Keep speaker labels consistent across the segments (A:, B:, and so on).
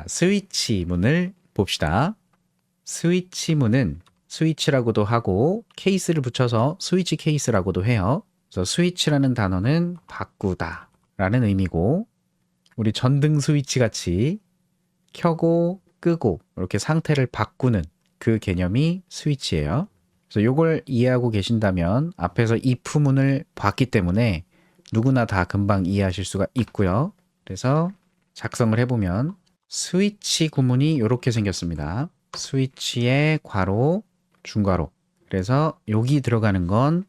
A: 스위치 문을 봅시다. 스위치 문은 스위치라고도 하고 케이스를 붙여서 스위치 케이스라고도 해요. 그래서 스위치라는 단어는 바꾸다 라는 의미고, 우리 전등 스위치 같이 켜고 끄고 이렇게 상태를 바꾸는 그 개념이 스위치예요. 그래서 이걸 이해하고 계신다면 앞에서 if 문을 봤기 때문에 누구나 다 금방 이해하실 수가 있고요. 그래서 작성을 해보면 스위치 구문이 이렇게 생겼습니다. 스위치의 괄호, 중괄호. 그래서 여기 들어가는 건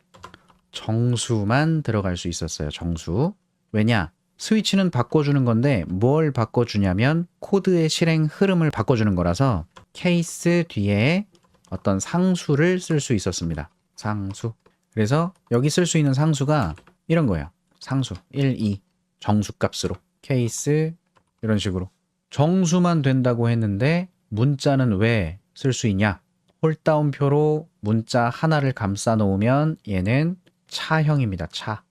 A: 정수만 들어갈 수 있었어요. 정수. 왜냐? 스위치는 바꿔주는 건데 뭘 바꿔주냐면 코드의 실행 흐름을 바꿔주는 거라서 케이스 뒤에 어떤 상수를 쓸 수 있었습니다. 상수. 그래서 여기 쓸 수 있는 상수가 이런 거예요. 상수 1, 2 정수값으로 케이스 이런 식으로 정수만 된다고 했는데 문자는 왜 쓸 수 있냐? 홀다운표로 문자 하나를 감싸 놓으면 얘는 차형입니다. 차.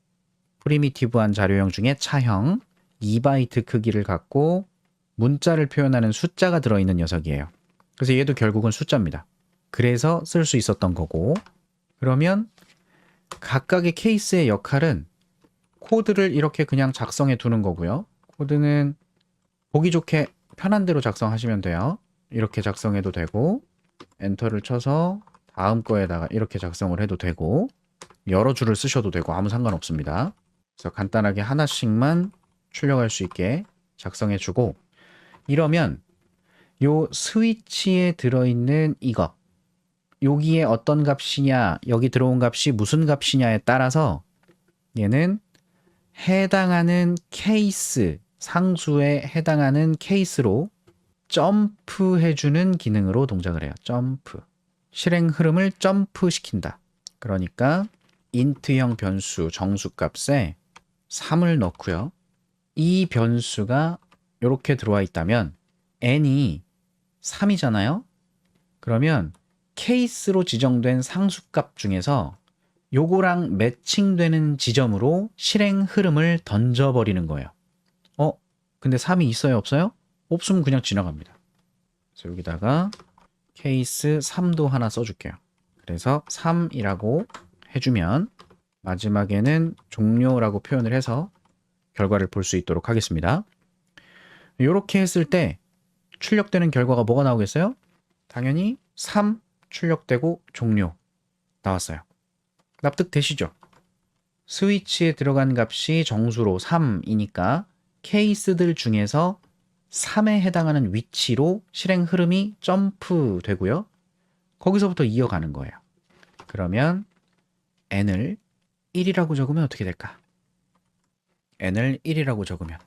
A: 프리미티브한 자료형 중에 차형 2바이트 크기를 갖고 문자를 표현하는 숫자가 들어있는 녀석이에요. 그래서 얘도 결국은 숫자입니다. 그래서 쓸 수 있었던 거고, 그러면 각각의 케이스의 역할은 코드를 이렇게 그냥 작성해 두는 거고요. 코드는 보기 좋게 편한 대로 작성하시면 돼요. 이렇게 작성해도 되고, 엔터를 쳐서 다음 거에다가 이렇게 작성을 해도 되고, 여러 줄을 쓰셔도 되고 아무 상관없습니다. 그래서 간단하게 하나씩만 출력할 수 있게 작성해 주고, 이러면 요 스위치에 들어있는 이거, 여기에 어떤 값이냐, 여기 들어온 값이 무슨 값이냐에 따라서 얘는 해당하는 케이스, 상수에 해당하는 케이스로 점프해주는 기능으로 동작을 해요. 점프. 실행 흐름을 점프시킨다. 그러니까 int형 변수 정수값에 3을 넣고요. 이 변수가 이렇게 들어와 있다면 n이 3이잖아요. 그러면 케이스로 지정된 상수값 중에서 요거랑 매칭되는 지점으로 실행 흐름을 던져버리는 거예요. 근데 3이 있어요, 없어요? 없으면 그냥 지나갑니다. 그래서 여기다가 케이스 3도 하나 써줄게요. 그래서 3이라고 해주면 마지막에는 종료라고 표현을 해서 결과를 볼 수 있도록 하겠습니다. 이렇게 했을 때 출력되는 결과가 뭐가 나오겠어요? 당연히 3 출력되고 종료 나왔어요. 납득되시죠? 스위치에 들어간 값이 정수로 3이니까 케이스들 중에서 3에 해당하는 위치로 실행 흐름이 점프 되고요. 거기서부터 이어가는 거예요. 그러면 n을 1이라고 적으면 어떻게 될까? n을 1이라고 적으면,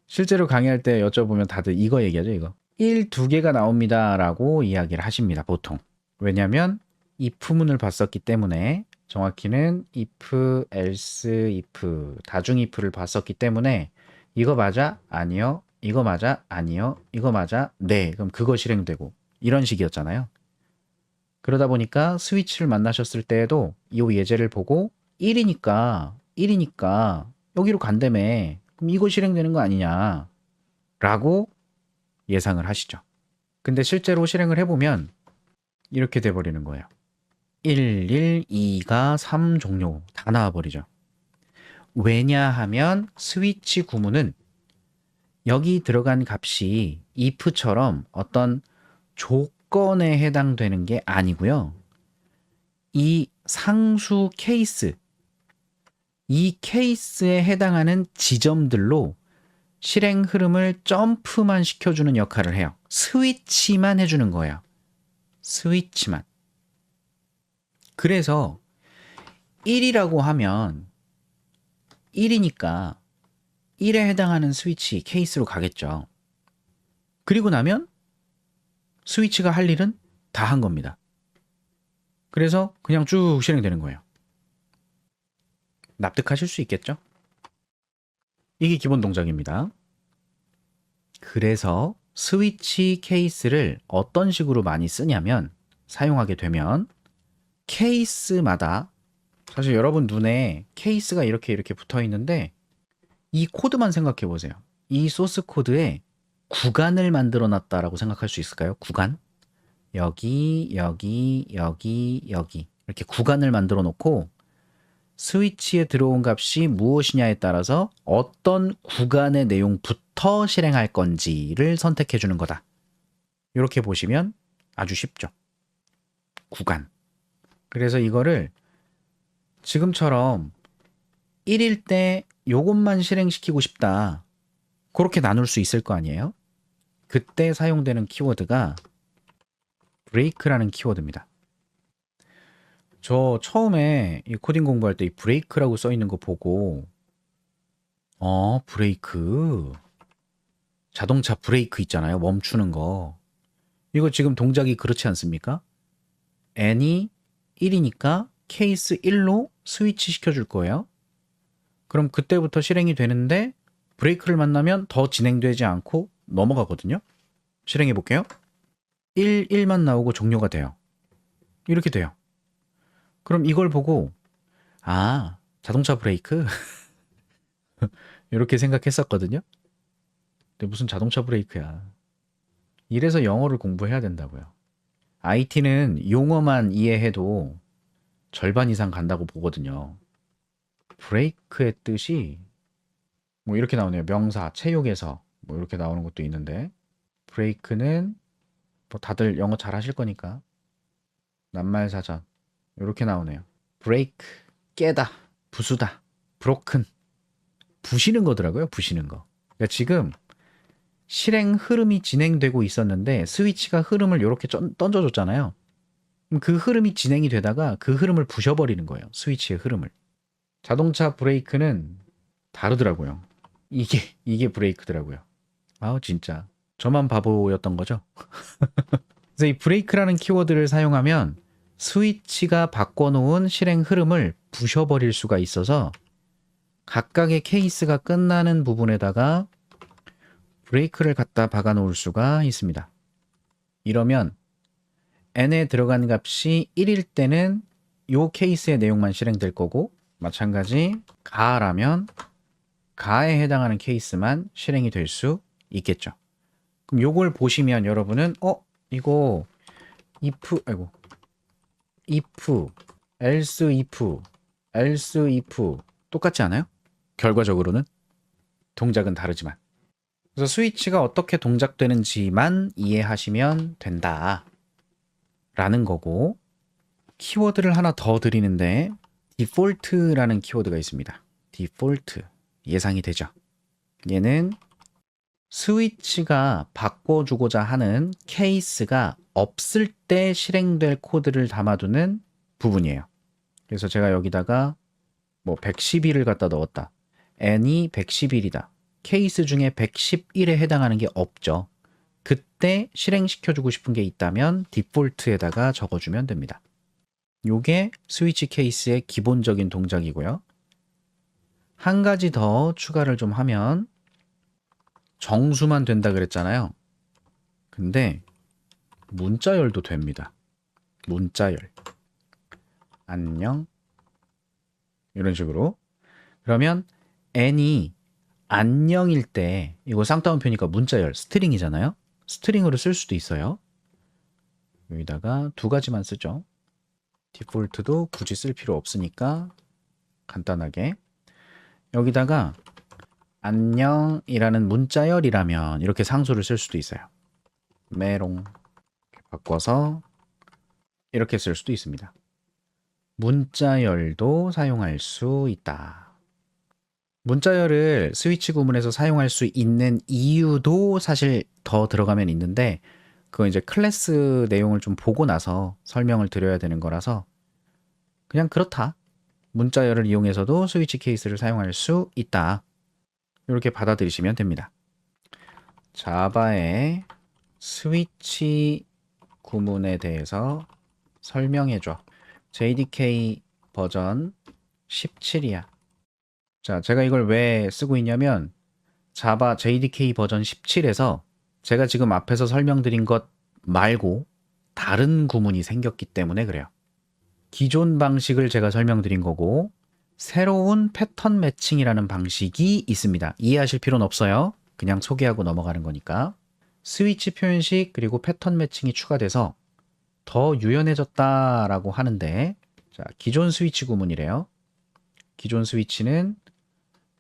A: 실제로 강의할 때 여쭤보면 다들 이거 얘기하죠. 이거 1, 2개가 나옵니다 라고 이야기를 하십니다. 보통. 왜냐하면 if문을 봤었기 때문에, 정확히는 if, else, if, 다중 if를 봤었기 때문에 이거 맞아? 아니요. 이거 맞아? 아니요. 이거 맞아? 네. 그럼 그거 실행되고 이런 식이었잖아요. 그러다 보니까 스위치를 만나셨을 때에도 이 예제를 보고 1이니까 여기로 간다며, 그럼 이거 실행되는 거 아니냐 라고 예상을 하시죠. 근데 실제로 실행을 해보면 이렇게 돼버리는 거예요. 1, 1, 2가 3 종료 다 나와버리죠. 왜냐하면 스위치 구문은 여기 들어간 값이 if처럼 어떤 조건에 해당되는 게 아니고요. 이 상수 케이스, 이 케이스에 해당하는 지점들로 실행 흐름을 점프만 시켜주는 역할을 해요. 스위치만 해주는 거예요. 스위치만. 그래서 1이라고 하면 1이니까 1에 해당하는 스위치 케이스로 가겠죠. 그리고 나면 스위치가 할 일은 다 한 겁니다. 그래서 그냥 쭉 실행되는 거예요. 납득하실 수 있겠죠? 이게 기본 동작입니다. 그래서 스위치 케이스를 어떤 식으로 많이 쓰냐면, 사용하게 되면 케이스마다, 사실 여러분 눈에 케이스가 이렇게 붙어 있는데 이 코드만 생각해 보세요. 이 소스 코드에 구간을 만들어 놨다라고 생각할 수 있을까요? 구간. 여기, 여기, 여기, 여기. 이렇게 구간을 만들어 놓고 스위치에 들어온 값이 무엇이냐에 따라서 어떤 구간의 내용부터 실행할 건지를 선택해 주는 거다. 이렇게 보시면 아주 쉽죠. 구간. 그래서 이거를 지금처럼 1일 때 요것만 실행시키고 싶다. 그렇게 나눌 수 있을 거 아니에요? 그때 사용되는 키워드가 브레이크라는 키워드입니다. 저 처음에 이 코딩 공부할 때 이 브레이크라고 써 있는 거 보고 브레이크. 자동차 브레이크 있잖아요. 멈추는 거. 이거 지금 동작이 그렇지 않습니까? n이 1이니까 케이스 1로 스위치 시켜줄 거예요. 그럼 그때부터 실행이 되는데 브레이크를 만나면 더 진행되지 않고 넘어가거든요. 실행해 볼게요. 1만 나오고 종료가 돼요. 이렇게 돼요. 그럼 이걸 보고 자동차 브레이크? 이렇게 생각했었거든요. 근데 무슨 자동차 브레이크야. 이래서 영어를 공부해야 된다고요. IT는 용어만 이해해도 절반 이상 간다고 보거든요. 브레이크의 뜻이 뭐 이렇게 나오네요. 명사, 체육에서 뭐 이렇게 나오는 것도 있는데 브레이크는 뭐 다들 영어 잘 하실 거니까 낱말사전 이렇게 나오네요. 브레이크, 깨다, 부수다, 브로큰, 부시는 거더라고요. 부시는 거. 그러니까 지금 실행 흐름이 진행되고 있었는데 스위치가 흐름을 이렇게 던져줬잖아요. 그럼 그 흐름이 진행이 되다가 그 흐름을 부셔버리는 거예요. 스위치의 흐름을. 자동차 브레이크는 다르더라고요. 이게 브레이크더라고요. 진짜. 저만 바보였던 거죠. 그래서 이 브레이크라는 키워드를 사용하면 스위치가 바꿔놓은 실행 흐름을 부셔버릴 수가 있어서 각각의 케이스가 끝나는 부분에다가 브레이크를 갖다 박아 놓을 수가 있습니다. 이러면 n에 들어간 값이 1일 때는 이 케이스의 내용만 실행될 거고 마찬가지 가라면 가에 해당하는 케이스만 실행이 될 수 있겠죠. 그럼 요걸 보시면 여러분은 이거 if else if 똑같지 않아요? 결과적으로는 동작은 다르지만. 그래서 스위치가 어떻게 동작되는지만 이해하시면 된다 라는 거고, 키워드를 하나 더 드리는데 디폴트라는 키워드가 있습니다. 디폴트, 예상이 되죠. 얘는 스위치가 바꿔주고자 하는 케이스가 없을 때 실행될 코드를 담아두는 부분이에요. 그래서 제가 여기다가 뭐 111을 갖다 넣었다. n이 111이다. 케이스 중에 111에 해당하는 게 없죠. 그때 실행시켜주고 싶은 게 있다면 디폴트에다가 적어주면 됩니다. 요게 스위치 케이스의 기본적인 동작이고요. 한 가지 더 추가를 좀 하면 정수만 된다 그랬잖아요. 근데 문자열도 됩니다. 문자열. 안녕. 이런 식으로. 그러면 n이 안녕일 때, 이거 쌍따옴표니까 문자열, 스트링이잖아요. 스트링으로 쓸 수도 있어요. 여기다가 두 가지만 쓰죠. 디폴트도 굳이 쓸 필요 없으니까 간단하게. 여기다가 안녕이라는 문자열이라면 이렇게 상수를 쓸 수도 있어요. 메롱 바꿔서 이렇게 쓸 수도 있습니다. 문자열도 사용할 수 있다. 문자열을 스위치 구문에서 사용할 수 있는 이유도 사실 더 들어가면 있는데 그건 이제 클래스 내용을 좀 보고 나서 설명을 드려야 되는 거라서 그냥 그렇다. 문자열을 이용해서도 스위치 케이스를 사용할 수 있다. 이렇게 받아들이시면 됩니다. 자바의 스위치 구문에 대해서 설명해줘. JDK 버전 17이야. 자, 제가 이걸 왜 쓰고 있냐면 자바 JDK 버전 17에서 제가 지금 앞에서 설명드린 것 말고 다른 구문이 생겼기 때문에 그래요. 기존 방식을 제가 설명드린 거고 새로운 패턴 매칭이라는 방식이 있습니다. 이해하실 필요는 없어요. 그냥 소개하고 넘어가는 거니까. 스위치 표현식 그리고 패턴 매칭이 추가돼서 더 유연해졌다라고 하는데, 자, 기존 스위치 구문이래요. 기존 스위치는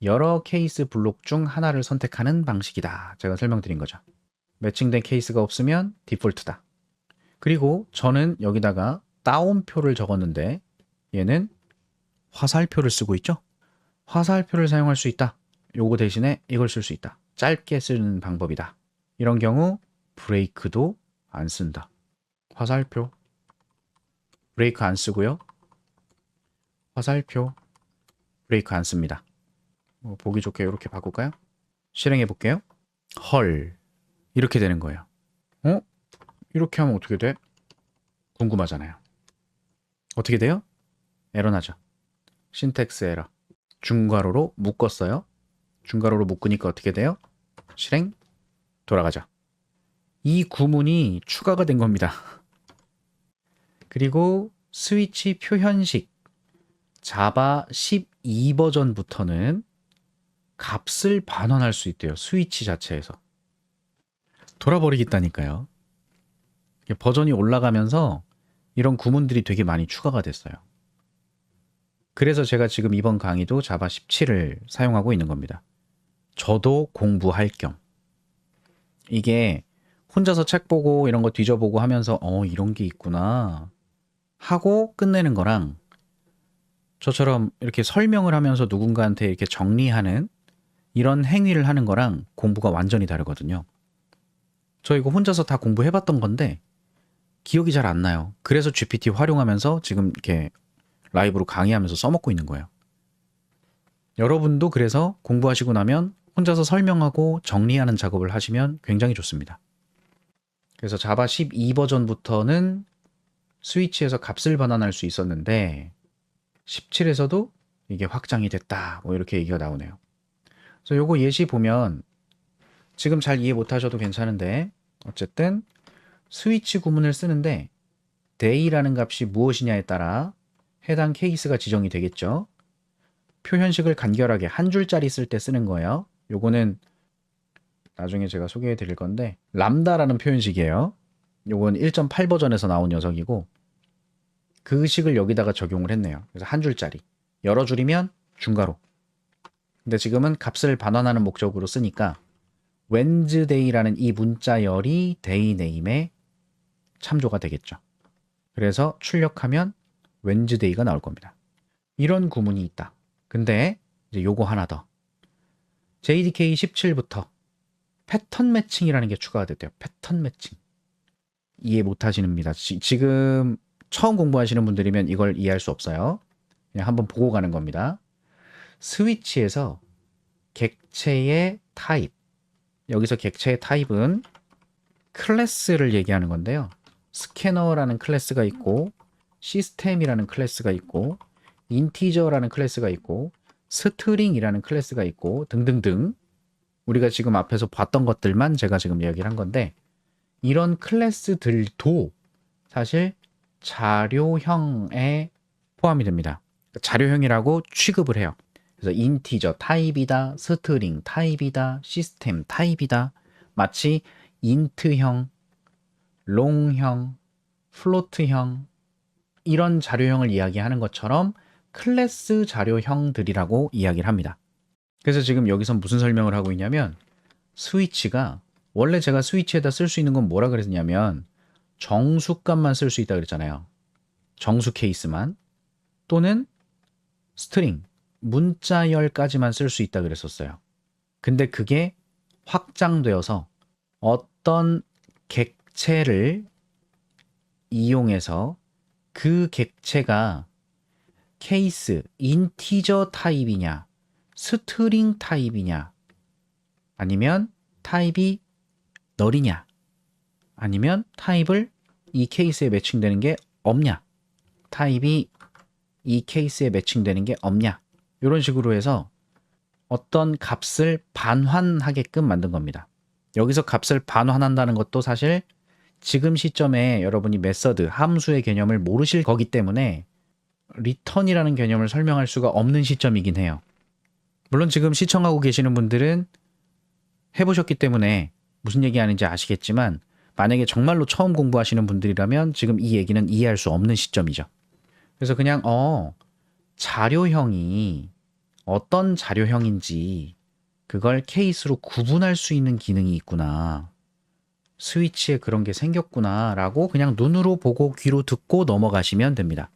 A: 여러 케이스 블록 중 하나를 선택하는 방식이다. 제가 설명드린 거죠. 매칭된 케이스가 없으면 디폴트다. 그리고 저는 여기다가 따옴표를 적었는데 얘는 화살표를 쓰고 있죠. 화살표를 사용할 수 있다. 요거 대신에 이걸 쓸 수 있다. 짧게 쓰는 방법이다. 이런 경우 브레이크도 안 쓴다. 화살표, 브레이크 안 쓰고요. 화살표, 브레이크 안 씁니다. 보기 좋게 이렇게 바꿀까요? 실행해 볼게요. 헐, 이렇게 되는 거예요. 이렇게 하면 어떻게 돼? 궁금하잖아요. 어떻게 돼요? 에러 나죠. 신텍스 에러. 중괄호로 묶었어요. 중괄호로 묶으니까 어떻게 돼요? 실행, 돌아가죠. 이 구문이 추가가 된 겁니다. 그리고 스위치 표현식 자바 12 버전부터는 값을 반환할 수 있대요. 스위치 자체에서. 돌아버리겠다니까요. 버전이 올라가면서 이런 구문들이 되게 많이 추가가 됐어요. 그래서 제가 지금 이번 강의도 자바 17을 사용하고 있는 겁니다. 저도 공부할 겸. 이게 혼자서 책 보고 이런 거 뒤져보고 하면서 이런 게 있구나 하고 끝내는 거랑 저처럼 이렇게 설명을 하면서 누군가한테 이렇게 정리하는 이런 행위를 하는 거랑 공부가 완전히 다르거든요. 저 이거 혼자서 다 공부해봤던 건데 기억이 잘 안 나요. 그래서 GPT 활용하면서 지금 이렇게 라이브로 강의하면서 써먹고 있는 거예요. 여러분도 그래서 공부하시고 나면 혼자서 설명하고 정리하는 작업을 하시면 굉장히 좋습니다. 그래서 자바 12 버전부터는 스위치에서 값을 반환할 수 있었는데 17에서도 이게 확장이 됐다. 뭐 이렇게 얘기가 나오네요. 그래서 요거 예시 보면 지금 잘 이해 못하셔도 괜찮은데 어쨌든 스위치 구문을 쓰는데 day라는 값이 무엇이냐에 따라 해당 케이스가 지정이 되겠죠. 표현식을 간결하게 한 줄짜리 쓸 때 쓰는 거예요. 요거는 나중에 제가 소개해 드릴 건데 람다라는 표현식이에요. 요건 1.8 버전에서 나온 녀석이고 그 식을 여기다가 적용을 했네요. 그래서 한 줄짜리. 여러 줄이면 중괄호. 근데 지금은 값을 반환하는 목적으로 쓰니까 Wednesday라는 이 문자열이 day name에 참조가 되겠죠. 그래서 출력하면 Wednesday가 나올 겁니다. 이런 구문이 있다. 근데 이제 요거 하나 더. JDK 17부터 패턴 매칭이라는 게 추가가 됐대요. 패턴 매칭. 이해 못 하시는입니다. 지금 처음 공부하시는 분들이면 이걸 이해할 수 없어요. 그냥 한번 보고 가는 겁니다. 스위치에서 객체의 타입. 여기서 객체의 타입은 클래스를 얘기하는 건데요. 스캐너라는 클래스가 있고 시스템이라는 클래스가 있고 인티저라는 클래스가 있고 스트링이라는 클래스가 있고 등등등 우리가 지금 앞에서 봤던 것들만 제가 지금 이야기를 한 건데 이런 클래스들도 사실 자료형에 포함이 됩니다. 자료형이라고 취급을 해요. 그래서 인티저 타입이다, 스트링 타입이다, 시스템 타입이다. 마치 인트형, 롱형, 플로트형 이런 자료형을 이야기하는 것처럼 클래스 자료형들이라고 이야기를 합니다. 그래서 지금 여기서 무슨 설명을 하고 있냐면 스위치가 원래 제가 스위치에다 쓸 수 있는 건 뭐라 그랬냐면 정수값만 쓸 수 있다 그랬잖아요. 정수 케이스만 또는 스트링, 문자열까지만 쓸 수 있다 그랬었어요. 근데 그게 확장되어서 어떤 객체를 이용해서 그 객체가 케이스, 인티저 타입이냐, 스트링 타입이냐, 아니면 타입이 널이냐, 아니면 타입을 이 케이스에 매칭되는 게 없냐, 타입이 이 케이스에 매칭되는 게 없냐, 이런 식으로 해서 어떤 값을 반환하게끔 만든 겁니다. 여기서 값을 반환한다는 것도 사실 지금 시점에 여러분이 메서드, 함수의 개념을 모르실 거기 때문에 리턴이라는 개념을 설명할 수가 없는 시점이긴 해요. 물론 지금 시청하고 계시는 분들은 해보셨기 때문에 무슨 얘기하는지 아시겠지만 만약에 정말로 처음 공부하시는 분들이라면 지금 이 얘기는 이해할 수 없는 시점이죠. 그래서 그냥 자료형이 어떤 자료형인지 그걸 케이스로 구분할 수 있는 기능이 있구나. 스위치에 그런 게 생겼구나 라고 그냥 눈으로 보고 귀로 듣고 넘어가시면 됩니다.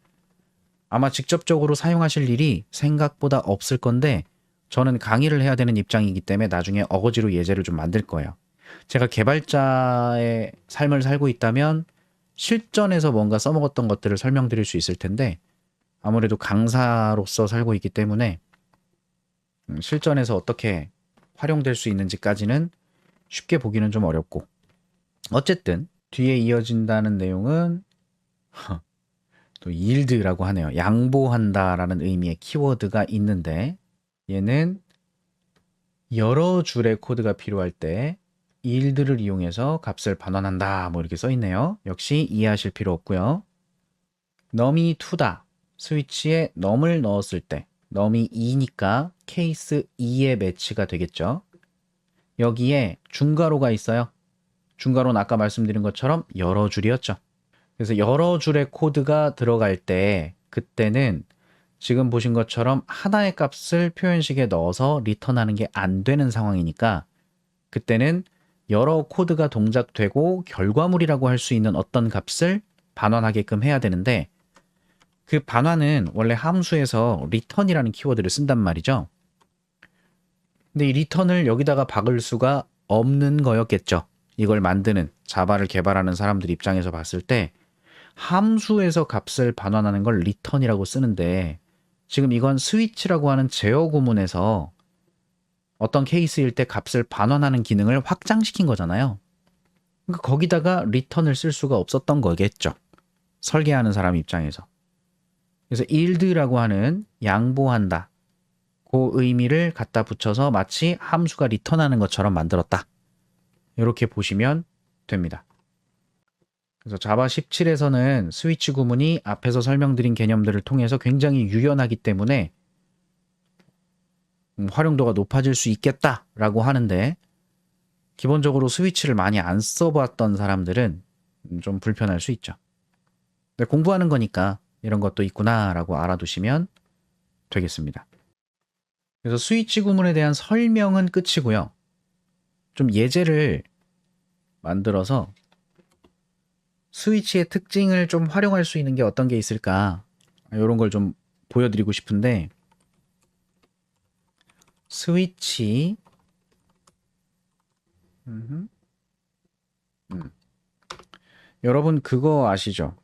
A: 아마 직접적으로 사용하실 일이 생각보다 없을 건데 저는 강의를 해야 되는 입장이기 때문에 나중에 어거지로 예제를 좀 만들 거예요. 제가 개발자의 삶을 살고 있다면 실전에서 뭔가 써먹었던 것들을 설명드릴 수 있을 텐데 아무래도 강사로서 살고 있기 때문에 실전에서 어떻게 활용될 수 있는지까지는 쉽게 보기는 좀 어렵고 어쨌든 뒤에 이어진다는 내용은 또 yield라고 하네요. 양보한다라는 의미의 키워드가 있는데 얘는 여러 줄의 코드가 필요할 때 yield를 이용해서 값을 반환한다 뭐 이렇게 써 있네요. 역시 이해하실 필요 없고요. num이 2다. 스위치에 num을 넣었을 때 num이 2니까 케이스 2의 매치가 되겠죠. 여기에 중괄호가 있어요. 중괄호는 아까 말씀드린 것처럼 여러 줄이었죠. 그래서 여러 줄의 코드가 들어갈 때 그때는 지금 보신 것처럼 하나의 값을 표현식에 넣어서 리턴하는 게 안 되는 상황이니까 그때는 여러 코드가 동작되고 결과물이라고 할 수 있는 어떤 값을 반환하게끔 해야 되는데 그 반환은 원래 함수에서 return이라는 키워드를 쓴단 말이죠. 근데 이 return을 여기다가 박을 수가 없는 거였겠죠. 이걸 만드는 자바를 개발하는 사람들 입장에서 봤을 때 함수에서 값을 반환하는 걸 return이라고 쓰는데 지금 이건 스위치라고 하는 제어 구문에서 어떤 케이스일 때 값을 반환하는 기능을 확장시킨 거잖아요. 그러니까 거기다가 return을 쓸 수가 없었던 거겠죠. 설계하는 사람 입장에서. 그래서 yield라고 하는 양보한다. 그 의미를 갖다 붙여서 마치 함수가 return하는 것처럼 만들었다. 이렇게 보시면 됩니다. 그래서 자바 17에서는 스위치 구문이 앞에서 설명드린 개념들을 통해서 굉장히 유연하기 때문에 활용도가 높아질 수 있겠다라고 하는데 기본적으로 스위치를 많이 안 써봤던 사람들은 좀 불편할 수 있죠. 근데 공부하는 거니까 이런 것도 있구나라고 알아두시면 되겠습니다. 그래서 스위치 구문에 대한 설명은 끝이고요. 좀 예제를 만들어서 스위치의 특징을 좀 활용할 수 있는 게 어떤 게 있을까 이런 걸 좀 보여드리고 싶은데 스위치 여러분 그거 아시죠?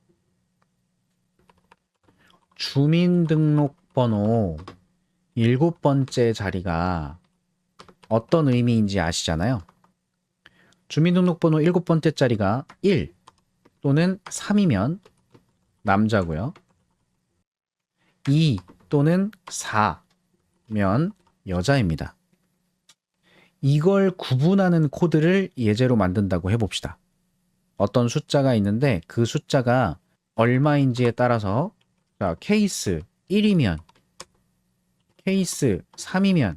A: 주민등록번호 7번째 자리가 어떤 의미인지 아시잖아요. 주민등록번호 7번째 자리가 1 또는 3이면 남자고요. 2 또는 4면 여자입니다. 이걸 구분하는 코드를 예제로 만든다고 해봅시다. 어떤 숫자가 있는데 그 숫자가 얼마인지에 따라서 자, 케이스 1이면 케이스 3이면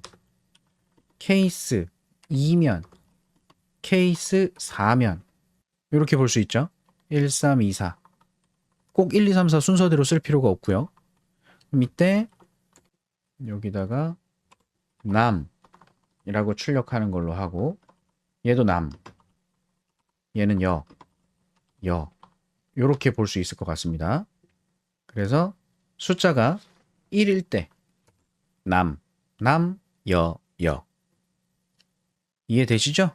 A: 케이스 2면 케이스 4면 이렇게 볼 수 있죠. 1, 3, 2, 4 꼭 1, 2, 3, 4 순서대로 쓸 필요가 없고요. 그럼 이때 여기다가 남이라고 출력하는 걸로 하고 얘도 남 얘는 여 이렇게 볼 수 있을 것 같습니다. 그래서 숫자가 1일 때 남, 여 이해되시죠?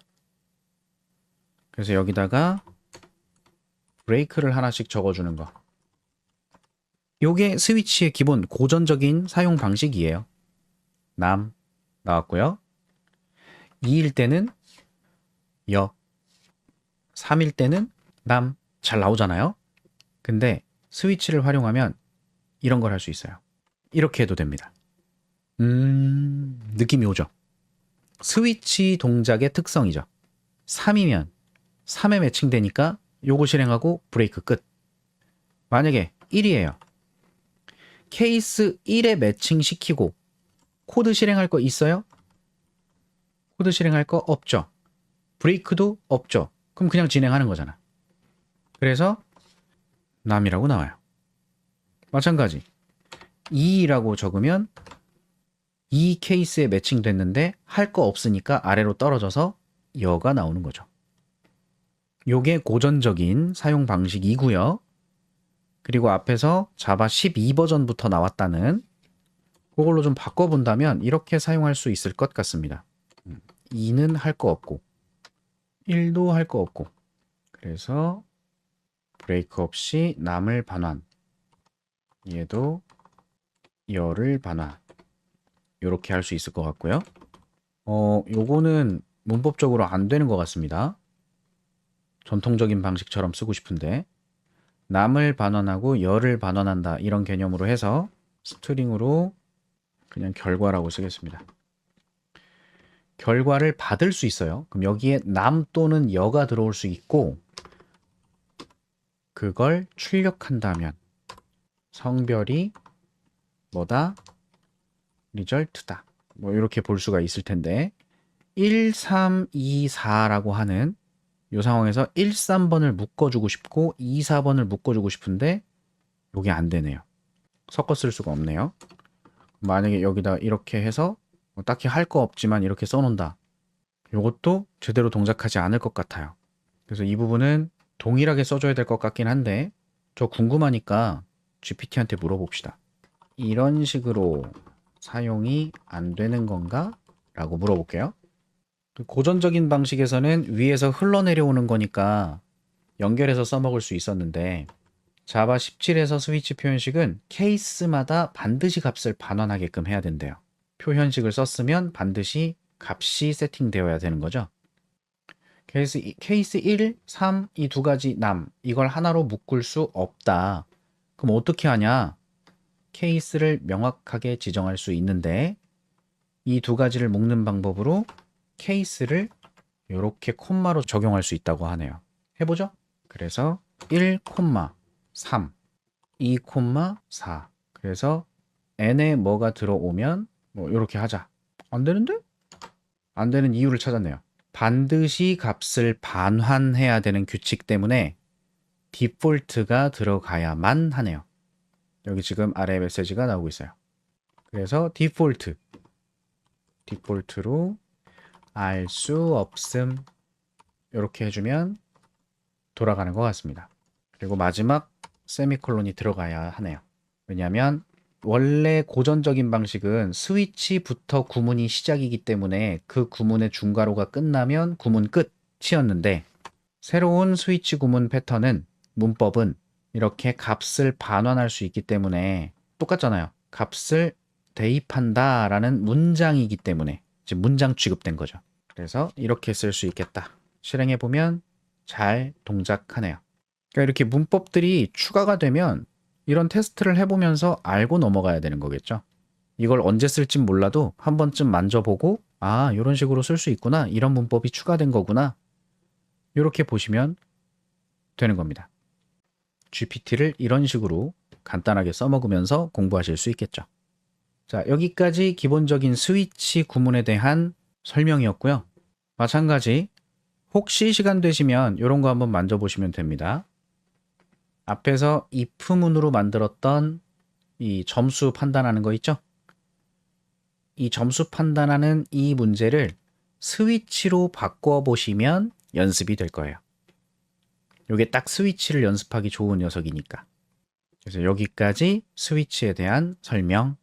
A: 그래서 여기다가 브레이크를 하나씩 적어주는 거. 요게 스위치의 기본 고전적인 사용 방식이에요. 남 나왔고요. 2일 때는 여, 3일 때는 남 잘 나오잖아요. 근데 스위치를 활용하면 이런 걸 할 수 있어요. 이렇게 해도 됩니다. 느낌이 오죠? 스위치 동작의 특성이죠. 3이면 3에 매칭되니까 요거 실행하고 브레이크 끝. 만약에 1이에요. 케이스 1에 매칭시키고 코드 실행할 거 있어요? 코드 실행할 거 없죠. 브레이크도 없죠. 그럼 그냥 진행하는 거잖아. 그래서 남이라고 나와요. 마찬가지. 이라고 적으면 이 케이스에 매칭됐는데 할 거 없으니까 아래로 떨어져서 여가 나오는 거죠. 요게 고전적인 사용 방식이고요. 그리고 앞에서 자바 12 버전부터 나왔다는 그걸로 좀 바꿔본다면 이렇게 사용할 수 있을 것 같습니다. 2는 할 거 없고 1도 할 거 없고 그래서 브레이크 없이 남을 반환 얘도 열을 반환 이렇게 할 수 있을 것 같고요. 요거는 문법적으로 안 되는 것 같습니다. 전통적인 방식처럼 쓰고 싶은데 남을 반환하고 열을 반환한다 이런 개념으로 해서 스트링으로 그냥 결과라고 쓰겠습니다. 결과를 받을 수 있어요. 그럼 여기에 남 또는 여가 들어올 수 있고 그걸 출력한다면 성별이 뭐다? 리절트다. 뭐 이렇게 볼 수가 있을 텐데 1, 3, 2, 4라고 하는 이 상황에서 1, 3번을 묶어주고 싶고 2, 4번을 묶어주고 싶은데 이게 안 되네요. 섞어 쓸 수가 없네요. 만약에 여기다 이렇게 해서 뭐 딱히 할 거 없지만 이렇게 써놓는다. 이것도 제대로 동작하지 않을 것 같아요. 그래서 이 부분은 동일하게 써줘야 될 것 같긴 한데 저 궁금하니까 GPT한테 물어봅시다. 이런 식으로 사용이 안 되는 건가? 라고 물어볼게요. 고전적인 방식에서는 위에서 흘러내려오는 거니까 연결해서 써먹을 수 있었는데 자바 17에서 스위치 표현식은 케이스마다 반드시 값을 반환하게끔 해야 된대요. 표현식을 썼으면 반드시 값이 세팅되어야 되는 거죠. 케이스 1, 3, 이 두 가지 남 이걸 하나로 묶을 수 없다. 그럼 어떻게 하냐? 케이스를 명확하게 지정할 수 있는데 이 두 가지를 묶는 방법으로 케이스를 이렇게 콤마로 적용할 수 있다고 하네요. 해보죠. 그래서 1, 3, 2, 4 그래서 n에 뭐가 들어오면 뭐 이렇게 하자. 안 되는데? 안 되는 이유를 찾았네요. 반드시 값을 반환해야 되는 규칙 때문에 디폴트가 들어가야만 하네요. 여기 지금 아래 메시지가 나오고 있어요. 그래서 디폴트로 알 수 없음 이렇게 해주면 돌아가는 것 같습니다. 그리고 마지막 세미콜론이 들어가야 하네요. 왜냐하면 원래 고전적인 방식은 스위치부터 구문이 시작이기 때문에 그 구문의 중괄호가 끝나면 구문 끝이었는데 새로운 스위치 구문 패턴은 문법은 이렇게 값을 반환할 수 있기 때문에 똑같잖아요. 값을 대입한다 라는 문장이기 때문에 이제 문장 취급된 거죠. 그래서 이렇게 쓸 수 있겠다. 실행해 보면 잘 동작하네요. 그러니까 이렇게 문법들이 추가가 되면 이런 테스트를 해보면서 알고 넘어가야 되는 거겠죠. 이걸 언제 쓸진 몰라도 한 번쯤 만져보고 아 이런 식으로 쓸 수 있구나. 이런 문법이 추가된 거구나. 이렇게 보시면 되는 겁니다. GPT를 이런 식으로 간단하게 써먹으면서 공부하실 수 있겠죠. 자, 여기까지 기본적인 스위치 구문에 대한 설명이었고요. 마찬가지 혹시 시간 되시면 이런 거 한번 만져보시면 됩니다. 앞에서 if문으로 만들었던 이 점수 판단하는 거 있죠? 이 점수 판단하는 이 문제를 스위치로 바꿔보시면 연습이 될 거예요. 이게 딱 스위치를 연습하기 좋은 녀석이니까. 그래서 여기까지 스위치에 대한 설명